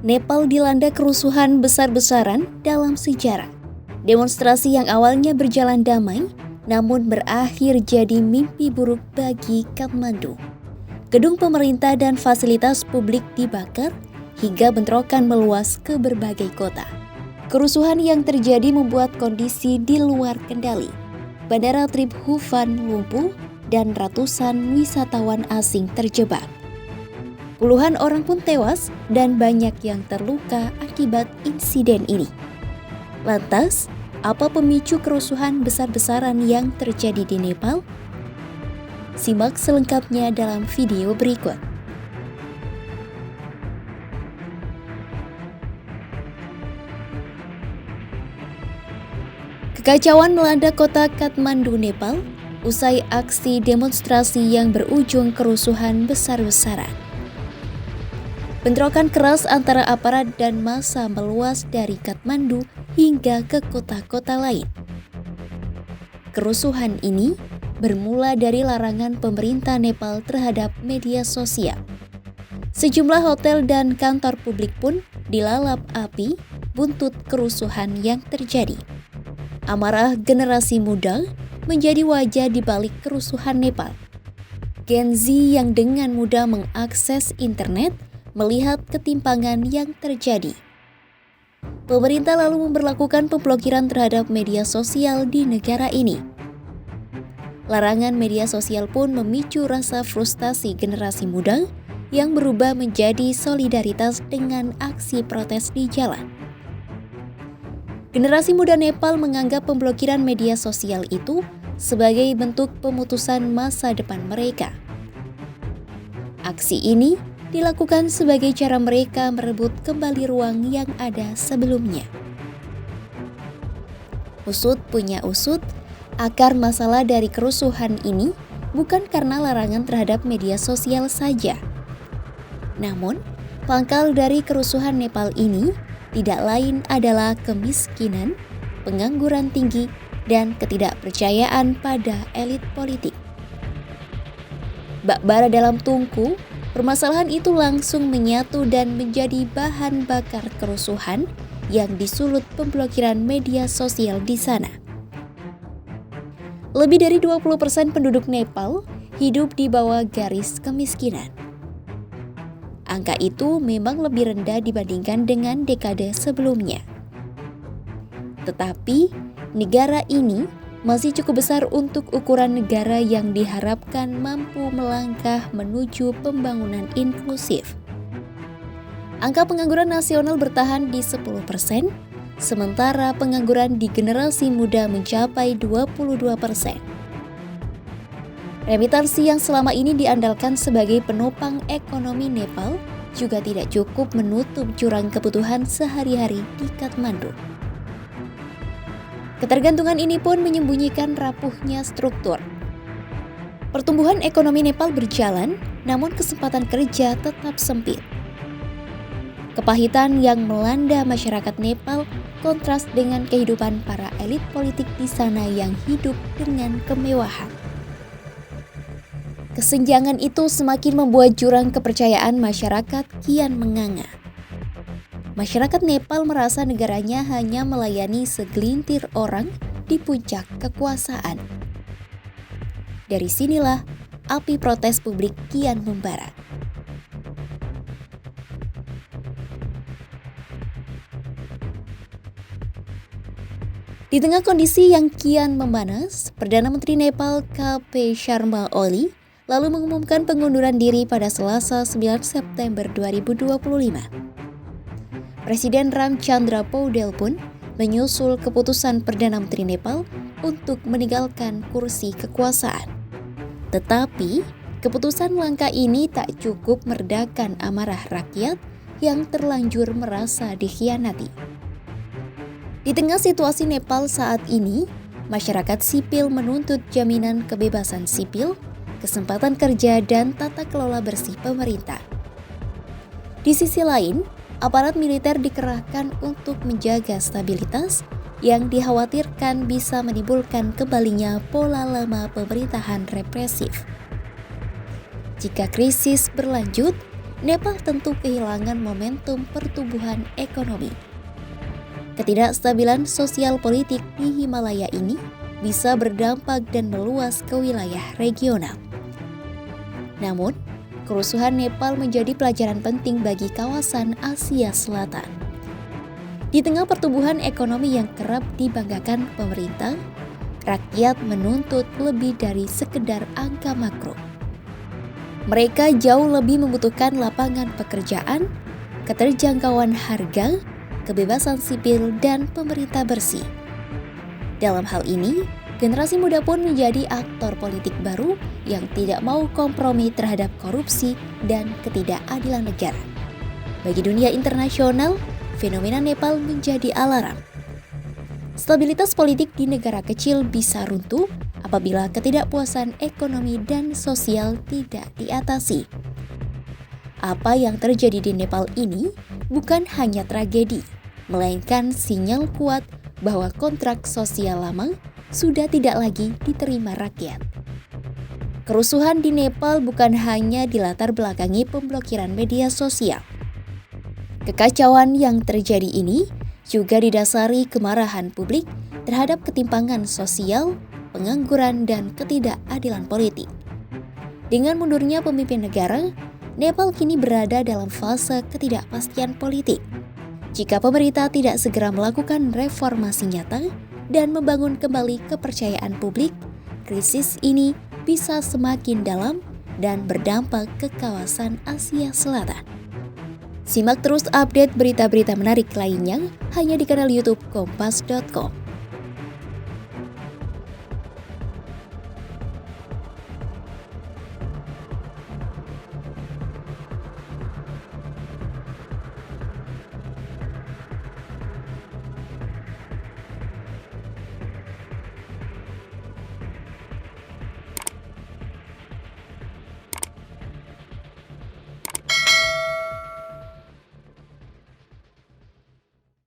Nepal dilanda kerusuhan besar-besaran dalam sejarah. Demonstrasi yang awalnya berjalan damai, namun berakhir jadi mimpi buruk bagi Kathmandu. Gedung pemerintah dan fasilitas publik dibakar, hingga bentrokan meluas ke berbagai kota. Kerusuhan yang terjadi membuat kondisi di luar kendali. Bandara Tribhuvan lumpuh dan ratusan wisatawan asing terjebak. Puluhan orang pun tewas dan banyak yang terluka akibat insiden ini. Lantas, apa pemicu kerusuhan besar-besaran yang terjadi di Nepal? Simak selengkapnya dalam video berikut. Kekacauan melanda kota Kathmandu, Nepal, usai aksi demonstrasi yang berujung kerusuhan besar-besaran. Bentrokan keras antara aparat dan massa meluas dari Kathmandu hingga ke kota-kota lain. Kerusuhan ini bermula dari larangan pemerintah Nepal terhadap media sosial. Sejumlah hotel dan kantor publik pun dilalap api buntut kerusuhan yang terjadi. Amarah generasi muda menjadi wajah di balik kerusuhan Nepal. Gen Z yang dengan mudah mengakses internet melihat ketimpangan yang terjadi. Pemerintah lalu memberlakukan pemblokiran terhadap media sosial di negara ini. Larangan media sosial pun memicu rasa frustasi generasi muda yang berubah menjadi solidaritas dengan aksi protes di jalan. Generasi muda Nepal menganggap pemblokiran media sosial itu sebagai bentuk pemutusan masa depan mereka. Aksi ini dilakukan sebagai cara mereka merebut kembali ruang yang ada sebelumnya. Usut punya usut, akar masalah dari kerusuhan ini bukan karena larangan terhadap media sosial saja. Namun, pangkal dari kerusuhan Nepal ini tidak lain adalah kemiskinan, pengangguran tinggi, dan ketidakpercayaan pada elit politik. Bak bara dalam tungku, permasalahan itu langsung menyatu dan menjadi bahan bakar kerusuhan yang disulut pemblokiran media sosial di sana. Lebih dari 20% penduduk Nepal hidup di bawah garis kemiskinan. Angka itu memang lebih rendah dibandingkan dengan dekade sebelumnya. Tetapi, negara ini masih cukup besar untuk ukuran negara yang diharapkan mampu melangkah menuju pembangunan inklusif. Angka pengangguran nasional bertahan di 10%, sementara pengangguran di generasi muda mencapai 22%. Remitansi yang selama ini diandalkan sebagai penopang ekonomi Nepal juga tidak cukup menutup jurang kebutuhan sehari-hari di Kathmandu. Ketergantungan ini pun menyembunyikan rapuhnya struktur. Pertumbuhan ekonomi Nepal berjalan, namun kesempatan kerja tetap sempit. Kepahitan yang melanda masyarakat Nepal kontras dengan kehidupan para elit politik di sana yang hidup dengan kemewahan. Kesenjangan itu semakin membuat jurang kepercayaan masyarakat kian menganga. Masyarakat Nepal merasa negaranya hanya melayani segelintir orang di puncak kekuasaan. Dari sinilah api protes publik kian membara. Di tengah kondisi yang kian memanas, Perdana Menteri Nepal KP Sharma Oli lalu mengumumkan pengunduran diri pada Selasa 9 September 2025. Presiden Ramchandra Poudel pun menyusul keputusan Perdana Menteri Nepal untuk meninggalkan kursi kekuasaan. Tetapi, keputusan langkah ini tak cukup meredakan amarah rakyat yang terlanjur merasa dikhianati. Di tengah situasi Nepal saat ini, masyarakat sipil menuntut jaminan kebebasan sipil, kesempatan kerja, dan tata kelola bersih pemerintah. Di sisi lain, aparat militer dikerahkan untuk menjaga stabilitas yang dikhawatirkan bisa menimbulkan kembalinya pola lama pemerintahan represif. Jika krisis berlanjut, Nepal tentu kehilangan momentum pertumbuhan ekonomi. Ketidakstabilan sosial politik di Himalaya ini bisa berdampak dan meluas ke wilayah regional. Namun, kerusuhan Nepal menjadi pelajaran penting bagi kawasan Asia Selatan. Di tengah pertumbuhan ekonomi yang kerap dibanggakan pemerintah, rakyat menuntut lebih dari sekedar angka makro. Mereka jauh lebih membutuhkan lapangan pekerjaan, keterjangkauan harga, kebebasan sipil, dan pemerintah bersih. Dalam hal ini, generasi muda pun menjadi aktor politik baru yang tidak mau kompromi terhadap korupsi dan ketidakadilan negara. Bagi dunia internasional, fenomena Nepal menjadi alarm. Stabilitas politik di negara kecil bisa runtuh apabila ketidakpuasan ekonomi dan sosial tidak diatasi. Apa yang terjadi di Nepal ini bukan hanya tragedi, melainkan sinyal kuat bahwa kontrak sosial lama sudah tidak lagi diterima rakyat. Kerusuhan di Nepal bukan hanya dilatar belakangi pemblokiran media sosial. Kekacauan yang terjadi ini juga didasari kemarahan publik terhadap ketimpangan sosial, pengangguran, dan ketidakadilan politik. Dengan mundurnya pemimpin negara, Nepal kini berada dalam fase ketidakpastian politik. Jika pemerintah tidak segera melakukan reformasi nyata dan membangun kembali kepercayaan publik, krisis ini bisa semakin dalam dan berdampak ke kawasan Asia Selatan. Simak terus update berita-berita menarik lainnya hanya di kanal YouTube Kompas.com.